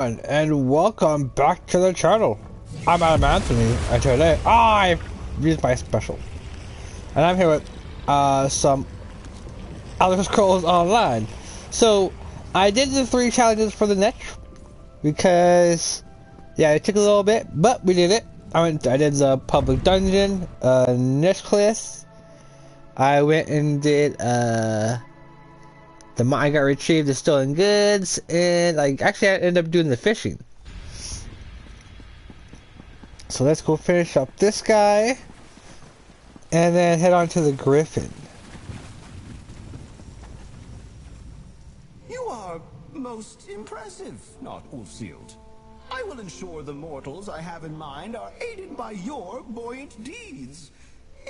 And welcome back to the channel. I'm AdamAnthony, and today I used my special, and I'm here with some Elder Scrolls Online. So I did the 3 challenges for the Netchs because yeah, it took a little bit, but we did it. I did the public dungeon, Netchs class. I went and did the mine I got retrieved is still in goods, and like actually I ended up doing the fishing. So let's go finish up this guy, and then head on to the Griffin. You are most impressive, not Ulfsealed. I will ensure the mortals I have in mind are aided by your buoyant deeds.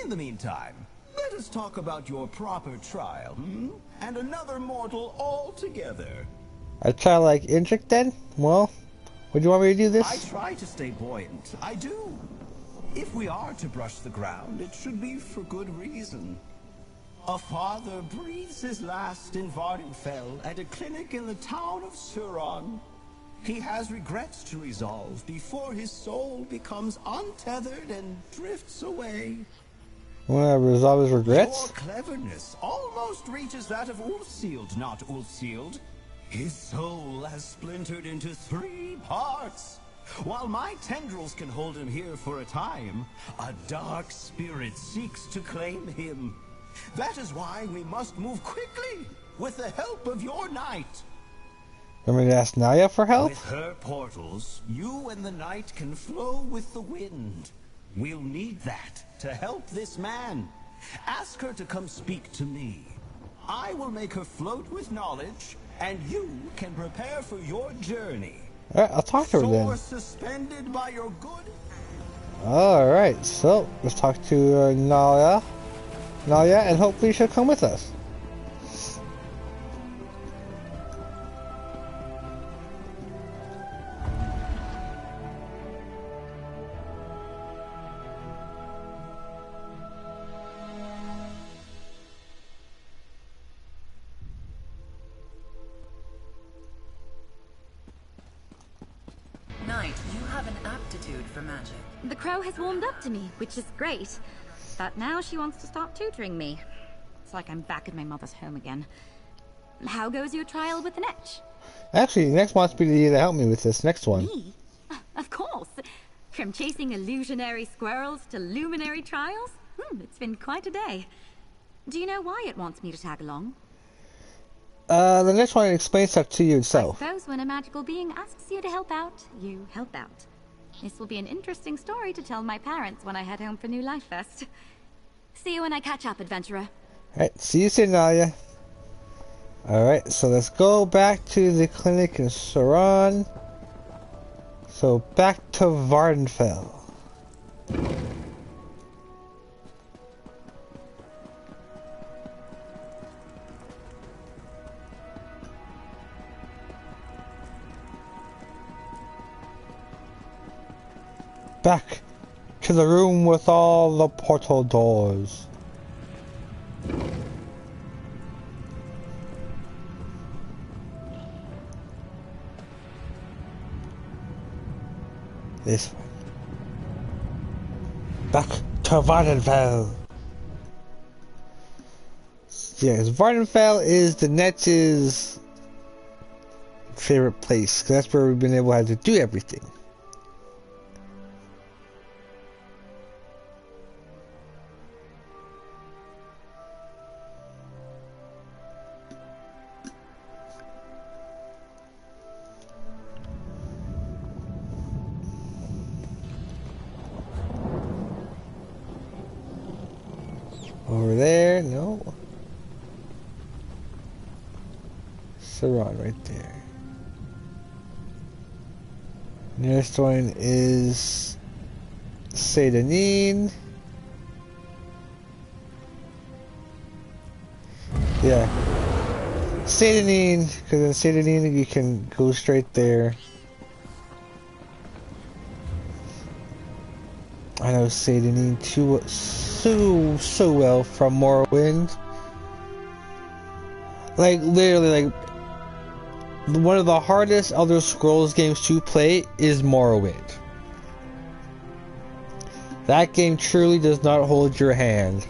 In the meantime, let us talk about your proper trial, and another mortal altogether. I try like Indrik then? Well, would you want me to do this? I try to stay buoyant, I do. If we are to brush the ground, it should be for good reason. A father breathes his last in Vardenfell at a clinic in the town of Suron. He has regrets to resolve before his soul becomes untethered and drifts away. Want to resolve his regrets? Your cleverness almost reaches that of Ulfsealed, not Ulfsealed. His soul has splintered into 3 parts. While my tendrils can hold him here for a time, a dark spirit seeks to claim him. That is why we must move quickly, with the help of your knight. Want me to ask Naya for help? With her portals, you and the knight can flow with the wind. We'll need that to help this man. Ask her to come speak to me. I will make her float with knowledge, and you can prepare for your journey. Alright, I'll talk to her then. Suspended by your good. Alright, so let's talk to Naya, and hopefully she'll come with us. Knight, you have an aptitude for magic. The crow has warmed up to me, which is great. But now she wants to start tutoring me. It's like I'm back at my mother's home again. How goes your trial with the Netch? Actually, Netchs wants me to help me with this next one. Me? Of course. From chasing illusionary squirrels to luminary trials? It's been quite a day. Do you know why it wants me to tag along? The next one explains stuff to you itself. I suppose when a magical being asks you to help out, you help out. This will be an interesting story to tell my parents when I head home for New Life Fest. See you when I catch up, adventurer. Alright, see you soon, Naya. Alright, so let's go back to the clinic in Suron. So back to Vardenfell. Back to the room with all the portal doors. This one. Back to Vardenfell. Yes, Vardenfell is the Netch's favorite place, because that's where we've been able to do everything. Over there, no. Suron right there. Nearest one is Satanine. Yeah. Satanine, because in Satanine you can go straight there. I know Satanine so well from Morrowind. Like literally, like one of the hardest Elder Scrolls games to play is Morrowind. That game truly does not hold your hand.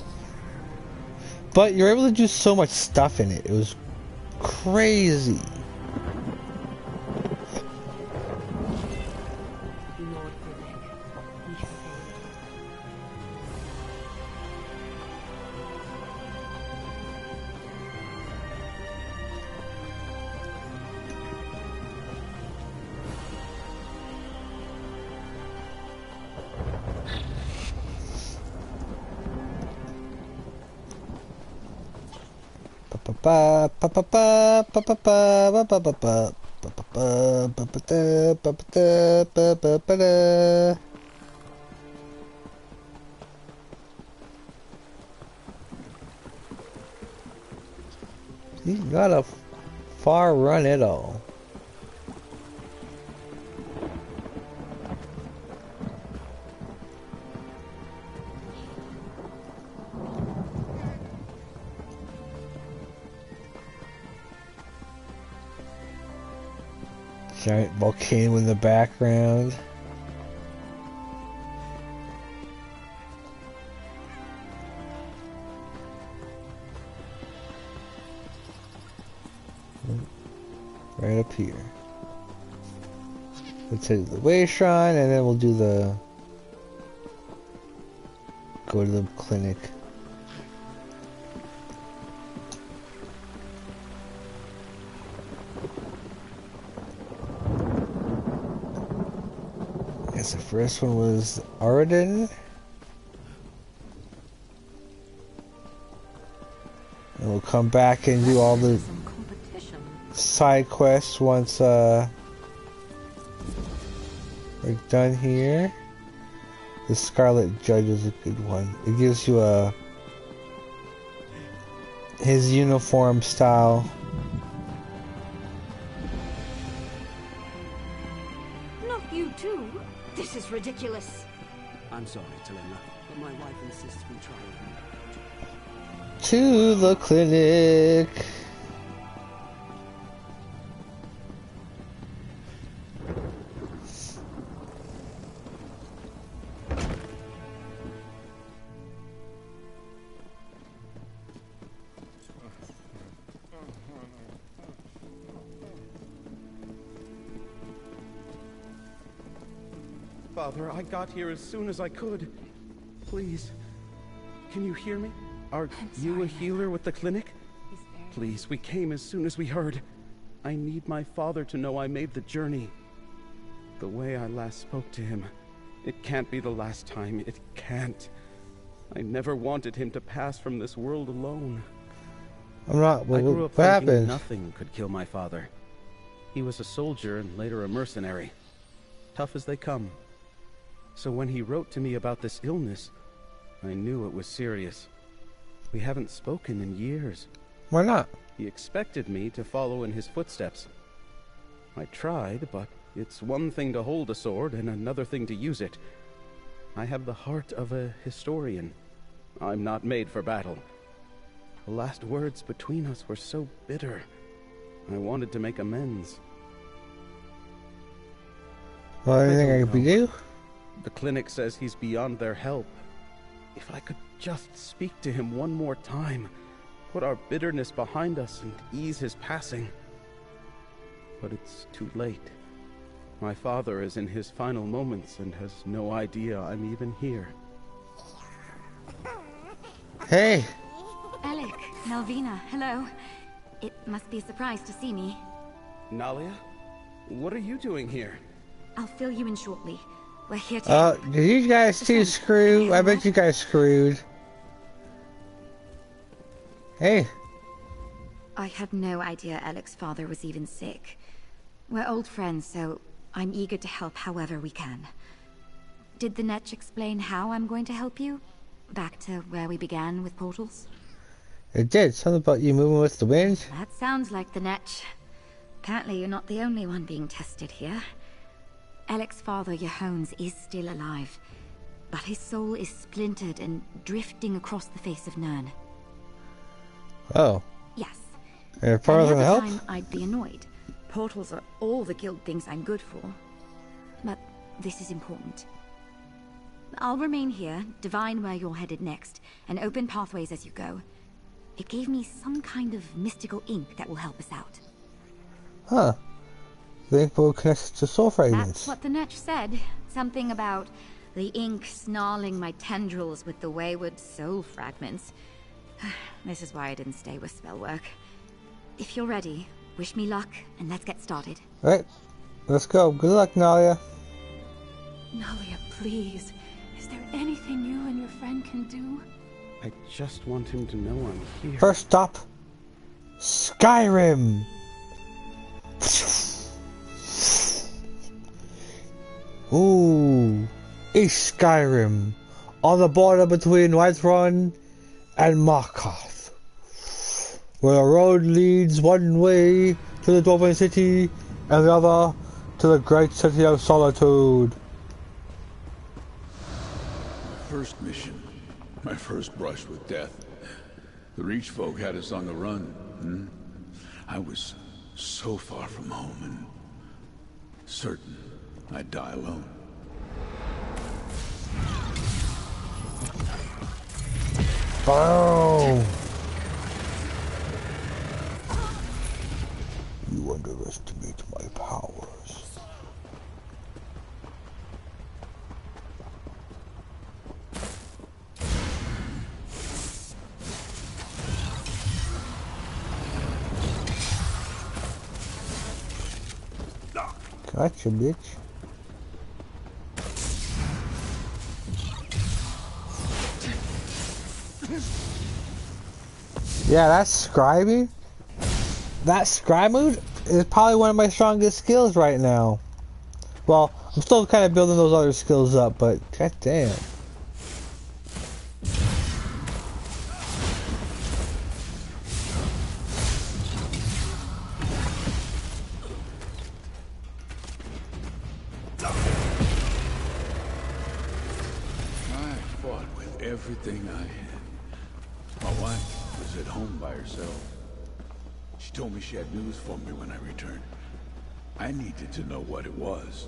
But you're able to do so much stuff in it. It was crazy. He's got a far run at all. Giant volcano in the background. Right up here. Let's hit the way shrine and then we'll do the go to the clinic. The first one was Arden. And we'll come back and do all the side quests once we're done here. The Scarlet Judge is a good one. It gives you his uniform style. Not you too. This is ridiculous. I'm sorry, Talena, but my wife insists we try it. To the clinic. Father, I got here as soon as I could. Please, can you hear me? Are you a healer with the clinic? Please, we came as soon as we heard. I need my father to know I made the journey. The way I last spoke to him, it can't be the last time. It can't. I never wanted him to pass from this world alone. I'm not. I grew up what thinking happened? nothing could kill my father. He was a soldier and later a mercenary. Tough as they come. So when he wrote to me about this illness, I knew it was serious. We haven't spoken in years. Why not? He expected me to follow in his footsteps. I tried, but it's one thing to hold a sword and another thing to use it. I have the heart of a historian. I'm not made for battle. The last words between us were so bitter. I wanted to make amends. Well, anything I can do? The clinic says he's beyond their help. If I could just speak to him one more time, put our bitterness behind us and ease his passing. But it's too late. My father is in his final moments and has no idea I'm even here. Hey! Alec, Melvina, hello. It must be a surprise to see me. Nalia? What are you doing here? I'll fill you in shortly. We're here to... Did you guys see screw? I bet you guys screwed. Hey. I had no idea Alec's father was even sick. We're old friends, so I'm eager to help however we can. Did the Netch explain how I'm going to help you? Back to where we began with portals? It did. Something about you moving with the wind. That sounds like the Netch. Apparently you're not the only one being tested here. Alec's father, Johannes, is still alive, but his soul is splintered and drifting across the face of Nern. Oh. Yes. Are you part of the help? Time I'd be annoyed, Portals are all the guild thinks I'm good for. But this is important. I'll remain here, divine where you're headed next, and open pathways as you go. It gave me some kind of mystical ink that will help us out. Huh. The ink will connect to soul fragments. That's what the Netch said. Something about the ink snarling my tendrils with the wayward soul fragments. This is why I didn't stay with spellwork. If you're ready, wish me luck, and let's get started. Right. Let's go. Good luck, Nalia. Nalia, please. Is there anything you and your friend can do? I just want him to know I'm here. First stop, Skyrim. Ooh, East Skyrim, on the border between Whiterun and Markarth, where the road leads one way to the Dwarven City and the other to the great city of Solitude. First mission. My first brush with death. The Reach folk had us on the run. I was so far from home and certain I'd die alone. Oh! You underestimate my powers. Gotcha, bitch. Yeah, that's scribing. That scribe mode is probably one of my strongest skills right now. Well, I'm still kind of building those other skills up, but god damn. Everything I had. My wife was at home by herself. She told me she had news for me when I returned. I needed to know what it was.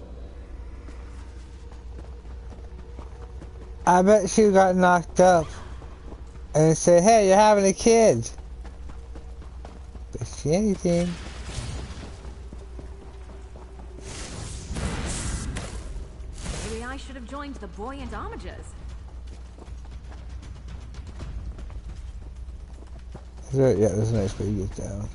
I bet she got knocked up and said, hey, you're having a kid. Bet she anything. Maybe I should have joined the buoyant homages. Yeah, there's a nice way to get down.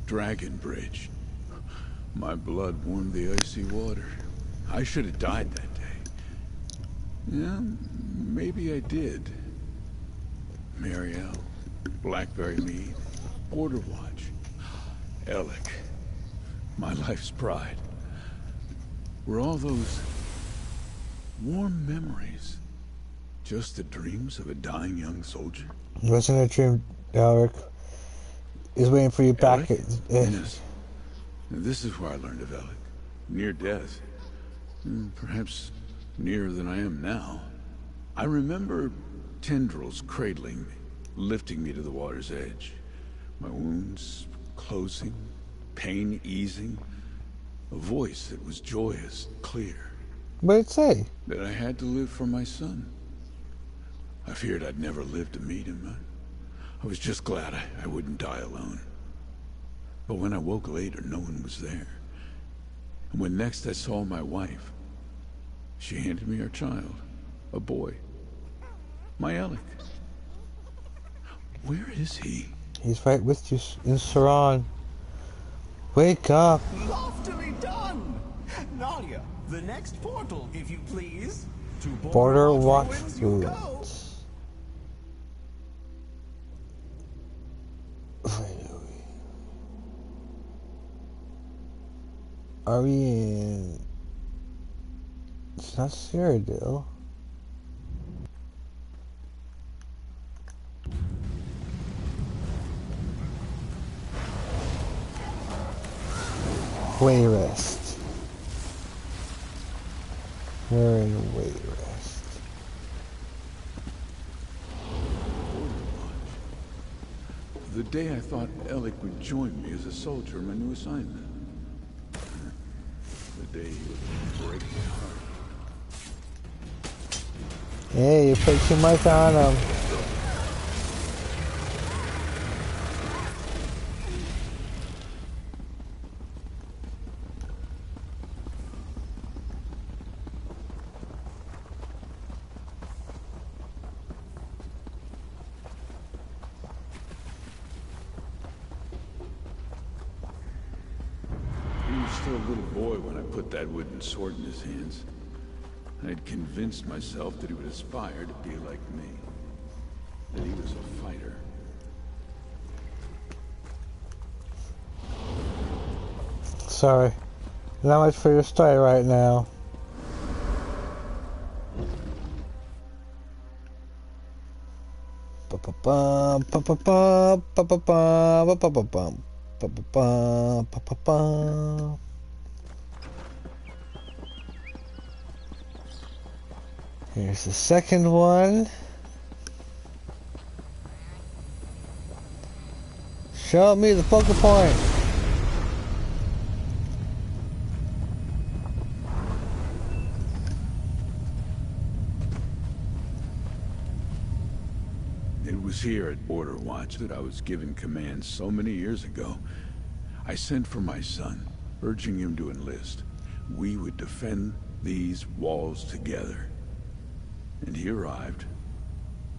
Dragon Bridge. My blood warmed the icy water. I should have died that day. Yeah, maybe I did. Marielle, Blackberry Mead, Border Watch, Alec, my life's pride. Were all those warm memories just the dreams of a dying young soldier? It wasn't a dream, Alec. He's waiting for you back. Yes. This is where I learned of Alec. Near death. Perhaps nearer than I am now. I remember tendrils cradling me, lifting me to the water's edge. My wounds closing, pain easing. A voice that was joyous, clear. What did it say? That I had to live for my son. I feared I'd never live to meet him. I was just glad I wouldn't die alone. But when I woke later, no one was there. And when next I saw my wife, she handed me our child, a boy. My Alec. Where is he? He's right with you in Saran. Wake up. Loftily done! Nalia, the next portal, if you please. To Border Watch Watch Ruins you go. Ruins. Are we in... It's not Cyrodiil. Wayrest. We're in Wayrest. The day I thought Alec would join me as a soldier in my new assignment. The day he would break my heart. Hey, you put too much on him. He was still a little boy when I put that wooden sword in his hands. I'd convinced myself that he would aspire to be like me. That he was a fighter. Sorry. Not much for your story right now. Ba-ba-bum, ba-ba-bum, ba-ba-bum, ba-ba-bum, ba-ba-bum, ba-ba-bum. Here's the second one. Show me the focal point. It was here at Border Watch that I was given command so many years ago. I sent for my son, urging him to enlist. We would defend these walls together. And he arrived,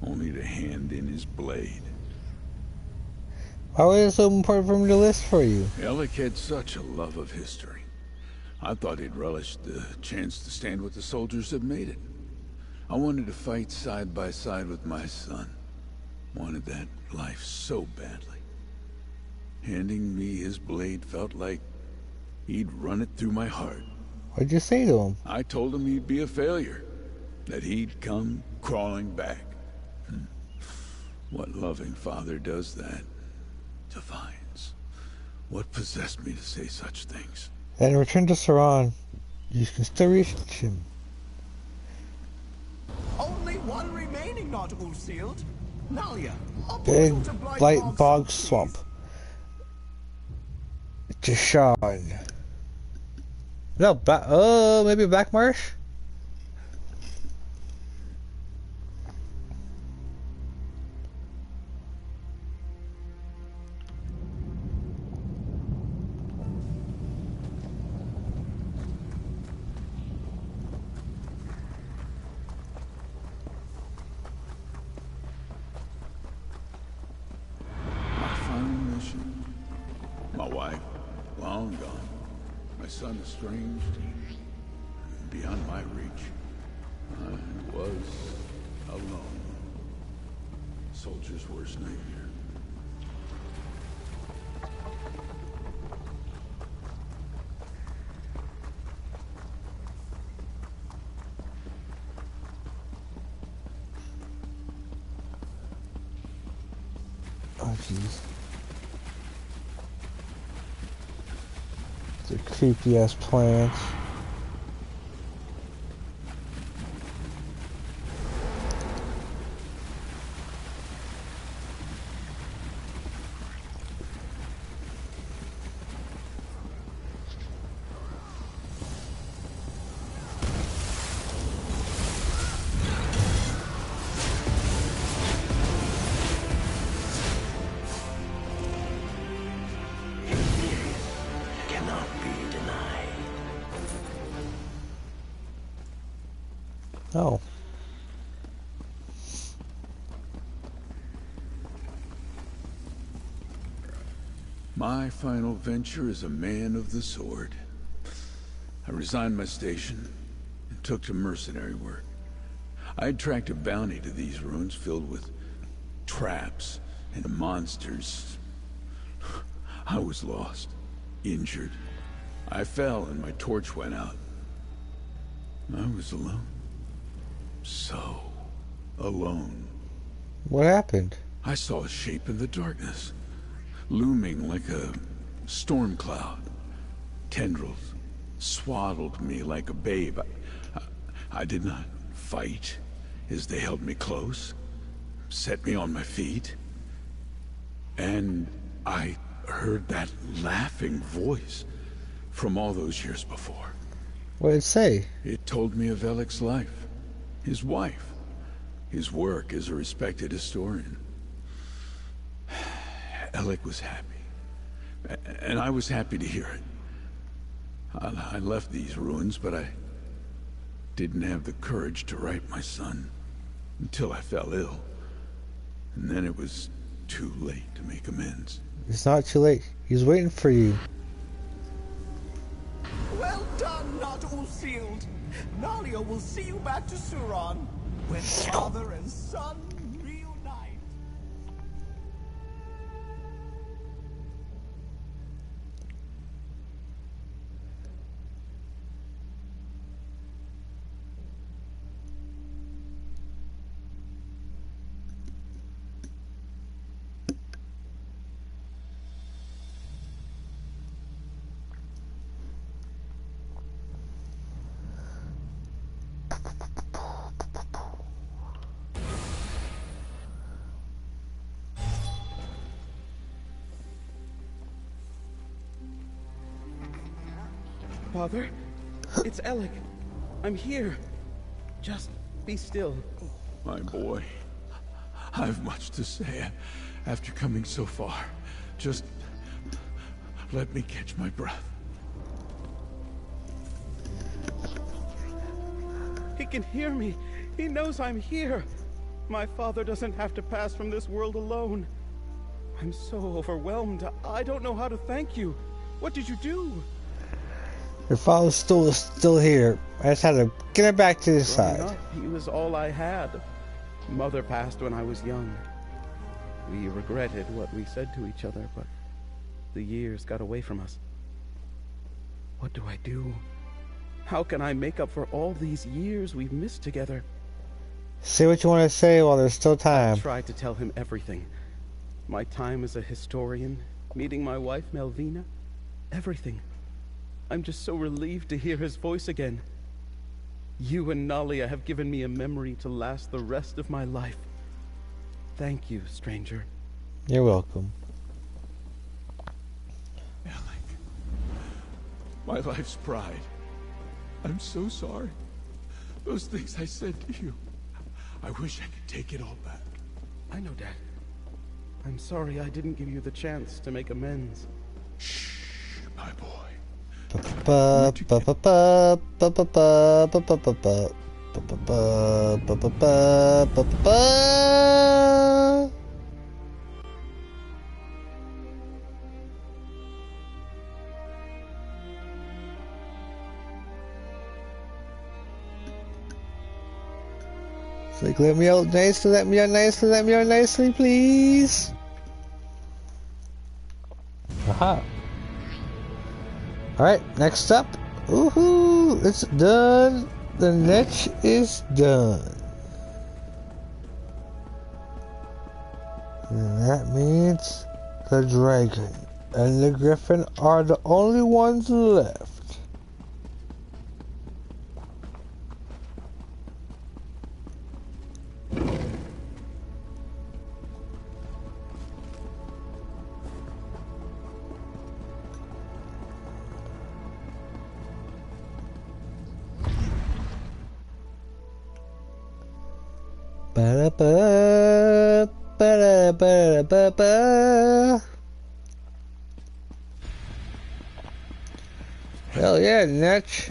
only to hand in his blade. Why was it so important for him to list for you? Alec had such a love of history. I thought he'd relish the chance to stand with the soldiers that made it. I wanted to fight side by side with my son. Wanted that life so badly. Handing me his blade felt like he'd run it through my heart. What'd you say to him? I told him he'd be a failure. That he'd come crawling back. What loving father does that? Defiance. What possessed me to say such things? And return to Saran. You can still reach him. Only one remaining not all-sealed. Nalia, a Big portal to Blight Bog Bog Swamp, Swamp. Deshawn. No, maybe Black Marsh? My wife, long gone. My son estranged, beyond my reach. I was alone. Soldier's worst nightmare. Oh, jeez. The creepy ass plants. Oh. My final venture as a man of the sword. I resigned my station and took to mercenary work. I'd tracked a bounty to these ruins filled with traps and monsters I was lost, injured. I fell and my torch went out. I was alone. So alone. What happened? I saw a shape in the darkness, looming like a storm cloud. Tendrils swaddled me like a babe. I did not fight as they held me close, set me on my feet. And I heard that laughing voice from all those years before. What did it say? It told me of Alec's life, his wife, his work as a respected historian. Alec was happy, and I was happy to hear it. I left these ruins, but I didn't have the courage to write my son until I fell ill. And then it was too late to make amends. It's not too late. He's waiting for you. Well done, not all sealed. Nalia will see you back to Suron when father and son reunite. Father, it's Alec. I'm here. Just be still. My boy, I have much to say after coming so far. Just let me catch my breath. He can hear me. He knows I'm here. My father doesn't have to pass from this world alone. I'm so overwhelmed. I don't know how to thank you. What did you do? Your father's still here. I just had to get him back to his Growing side. up, he was all I had. Mother passed when I was young. We regretted what we said to each other, but the years got away from us. What do I do? How can I make up for all these years we've missed together? Say what you want to say while there's still time. I tried to tell him everything. My time as a historian, meeting my wife Melvina, everything. I'm just so relieved to hear his voice again. You and Nalia have given me a memory to last the rest of my life. Thank you, stranger. You're welcome. Alec, my life's pride. I'm so sorry. Those things I said to you. I wish I could take it all back. I know, Dad. I'm sorry I didn't give you the chance to make amends. Shh, my boy. It's like, let me out nicely, let me out nicely, let me out nicely, please. Aha. Alright, next up. Woohoo! It's done. The Netch is done. And that means the dragon and the griffin are the only ones left. Ba-da-ba, ba-da-ba-da-ba-ba. Hell yeah, Netch.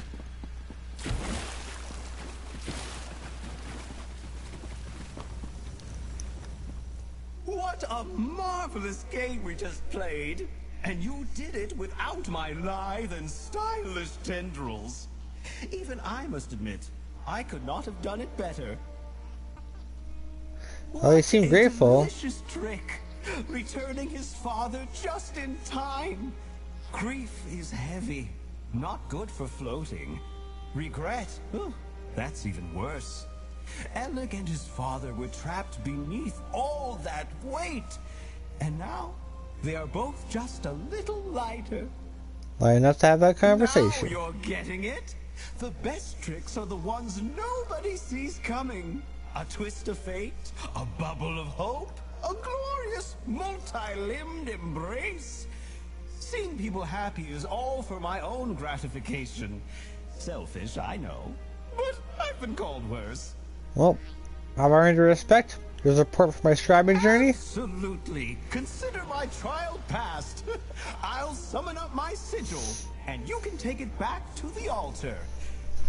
What a marvelous game we just played! And you did it without my lithe and stylish tendrils. Even I must admit, I could not have done it better. Oh, you seem What a grateful. delicious trick. returning his father just in time. Grief is heavy, not good for floating. Regret, that's even worse. Alec and his father were trapped beneath all that weight, and now they are both just a little lighter. Why enough to have that conversation? Now you're getting it. The best tricks are the ones nobody sees coming. A twist of fate, a bubble of hope, a glorious multi-limbed embrace. Seeing people happy is all for my own gratification. Selfish, I know, but I've been called worse. Well, I've earned your respect. Your support for my scribing journey. Absolutely. Consider my trial passed. I'll summon up my sigil, and you can take it back to the altar.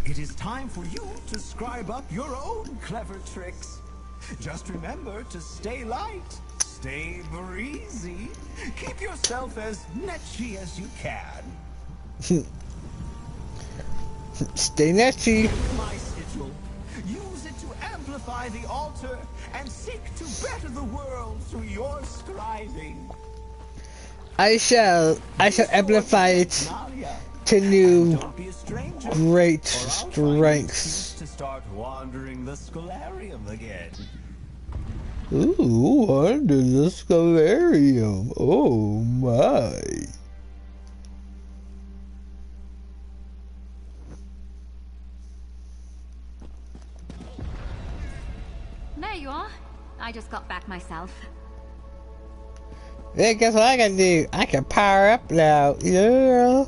It is time for you to scribe up your own clever tricks. Just remember to stay light, stay breezy, keep yourself as netchy as you can. Stay netchy. My sigil. Use it to amplify the altar and seek to better the world through your scribing. I shall amplify it to new great strengths. To start wandering the scholarium again. Ooh, under the scholarium. Oh my. There you are. I just got back myself. Yeah, guess what I can do? I can power up now, yeah.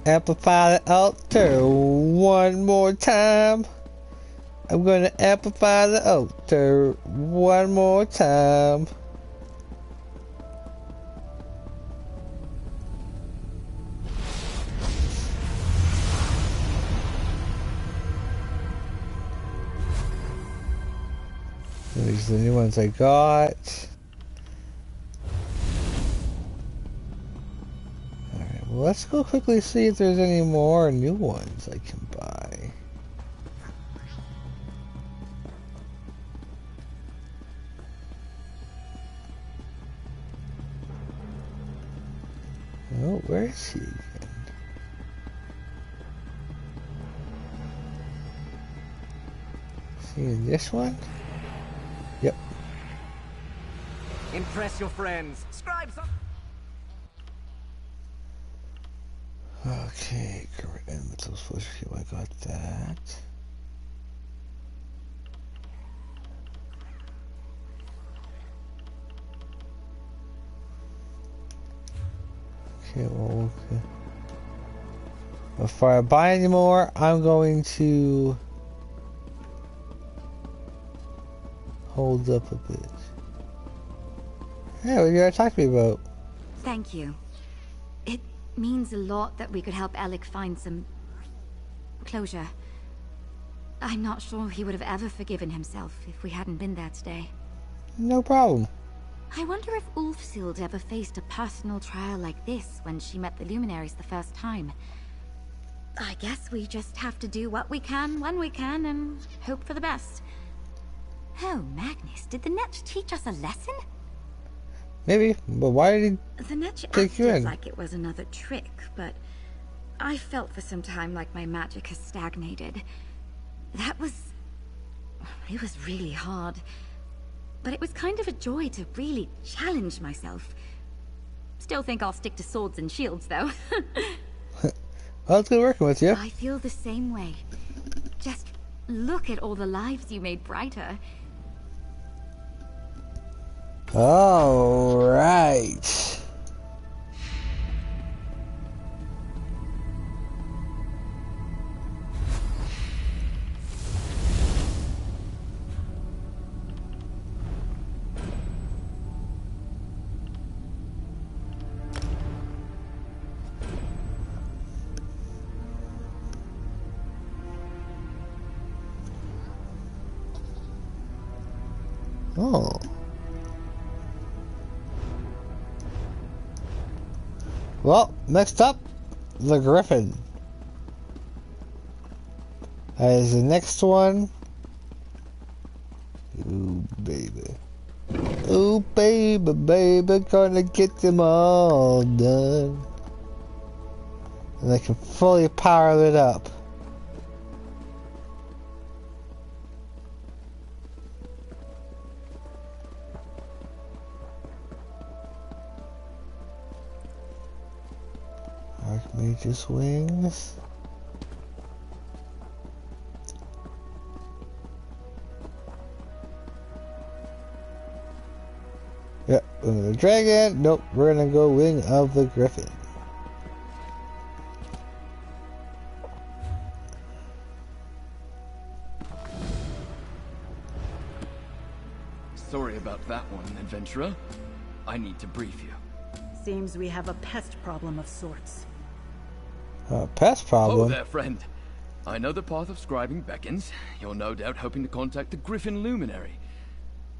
Amplify the altar one more time. I'm gonna amplify the altar one more time. These are the new ones I got. Alright, well, let's go quickly see if there's any more new ones I can buy. Oh, where is he again? See this one? Yep. Impress your friends. Scribe some. Okay, correct. And let's supposed to I got that. Okay, well, okay. Before I buy any more, I'm going to hold up a bit. Hey, what you gotta talk to me about? Thank you. It means a lot that we could help Alec find some closure. I'm not sure he would have ever forgiven himself if we hadn't been there today. No problem. I wonder if Ulfsild ever faced a personal trial like this when she met the Luminaries the first time. I guess we just have to do what we can when we can and hope for the best. Oh, Magnus, did the Netch teach us a lesson? Maybe, but why did The Netch he take you acted in? like it was another trick, but I felt for some time like my magic has stagnated. It was really hard. But it was kind of a joy to really challenge myself. Still think I'll stick to swords and shields, though. Well, it's good working with you. I feel the same way. Just look at all the lives you made brighter. All right. Oh. Well, next up, the Griffin. That is the next one. Ooh, baby. Ooh, baby, gonna get them all done. And they can fully power it up. Archmage's wings. Yep, wing of the dragon. Nope, we're gonna go wing of the griffin. Sorry about that one, adventurer. I need to brief you. Seems we have a pest problem of sorts. A pest problem? Oh there, friend. I know the path of scribing beckons. You're no doubt hoping to contact the Griffin Luminary.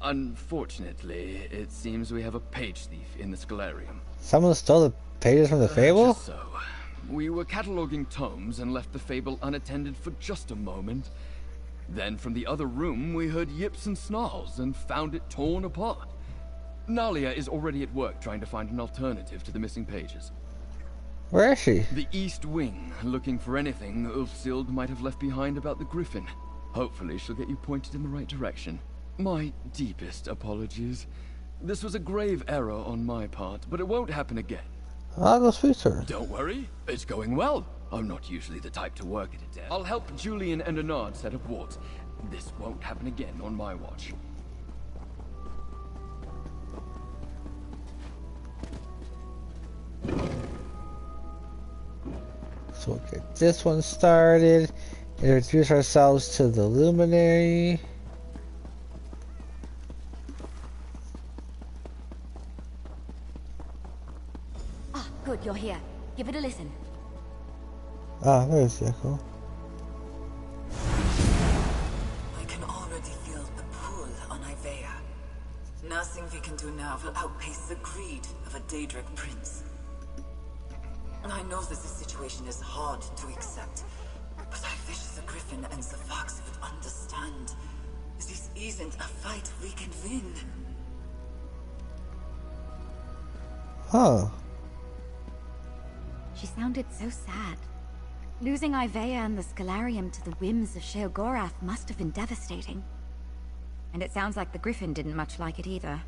Unfortunately, it seems we have a page thief in the Scalarium. Someone stole the pages from the fable? Just so. We were cataloging tomes and left the fable unattended for just a moment. Then from the other room, we heard yips and snarls and found it torn apart. Nalia is already at work trying to find an alternative to the missing pages. Where is she? The East Wing, looking for anything Ulfsild might have left behind about the Griffin. Hopefully she'll get you pointed in the right direction. My deepest apologies. This was a grave error on my part, but it won't happen again. I'll go speak to her. Don't worry, it's going well. I'm not usually the type to work at a desk. I'll help Julian and Anard set up wards. This won't happen again on my watch. So we'll get this one started. Introduce ourselves to the Luminary. Ah, good, you're here. Give it a listen. Ah, there's the echo. I can already feel the pull on Ivea. Nothing we can do now will outpace the greed of a Daedric prince. I know that this situation is hard to accept, but I wish the Griffin and the Fox would understand. This isn't a fight we can win. Huh. She sounded so sad. Losing Ivea and the Scalarium to the whims of Sheogorath must have been devastating. And it sounds like the Griffin didn't much like it either.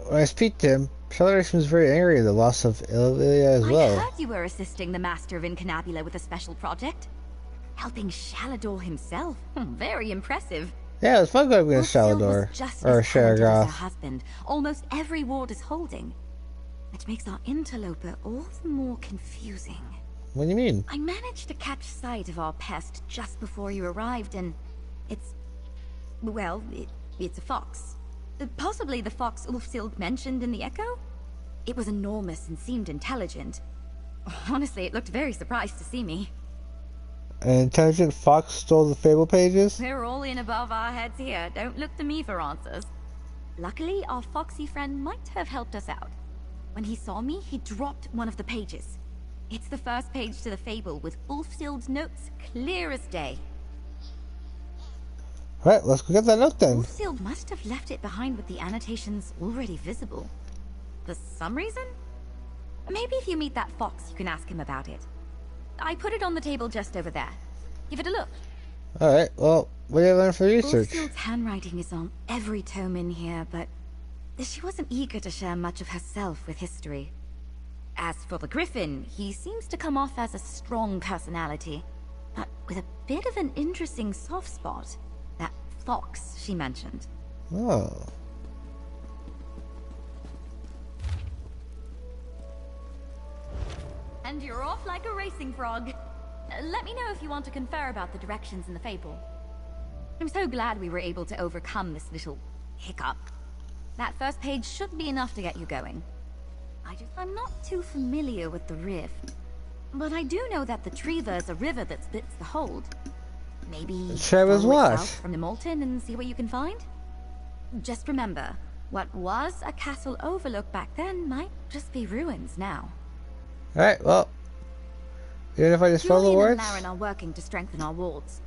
When I speak to him, Sheldon seems very angry at the loss of Ilya as well. I heard you were assisting the Master of Incunabula with a special project. Helping Shalador himself. Very impressive. Yeah, it was fun going against Shalador. Or Sheogorath. Her husband. Almost every ward is holding. Which makes our interloper all the more confusing. What do you mean? I managed to catch sight of our pest just before you arrived, and it's... well, it's a fox. Possibly the fox Ulfsild mentioned in the Echo? It was enormous and seemed intelligent. Honestly, it looked very surprised to see me. An intelligent fox stole the fable pages? We're all in above our heads here. Don't look to me for answers. Luckily, our foxy friend might have helped us out. When he saw me, he dropped one of the pages. It's the first page to the fable with Ulfsild's notes clear as day. Alright, let's go get that note then. Ulfsild must have left it behind with the annotations already visible. For some reason? Maybe if you meet that fox, you can ask him about it. I put it on the table just over there. Give it a look. Alright, well, what do you learn for research? Ulfsild's handwriting is on every tome in here, but she wasn't eager to share much of herself with history. As for the Griffin, he seems to come off as a strong personality, but with a bit of an interesting soft spot. That fox she mentioned. Oh. And you're off like a racing frog. Let me know if you want to confer about the directions in the fable. I'm so glad we were able to overcome this little hiccup. That first page should be enough to get you going. I'm not too familiar with the rift, but I do know that the Treva is a river that splits the hold. Maybe Treva's what? south from the Molten and see what you can find? Just remember, what was a castle overlook back then might just be ruins now. Alright, well, even if I just follow the words? Julian and Laren are working to strengthen our wards.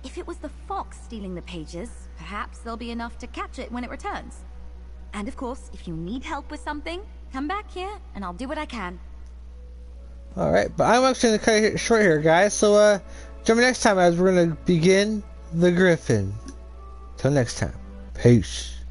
If it was the fox stealing the pages, perhaps there'll be enough to catch it when it returns. And of course, if you need help with something, come back here and I'll do what I can. Alright, but I'm actually going to cut it short here, guys. So, join me next time as we're going to begin the Griffin. Till next time. Peace.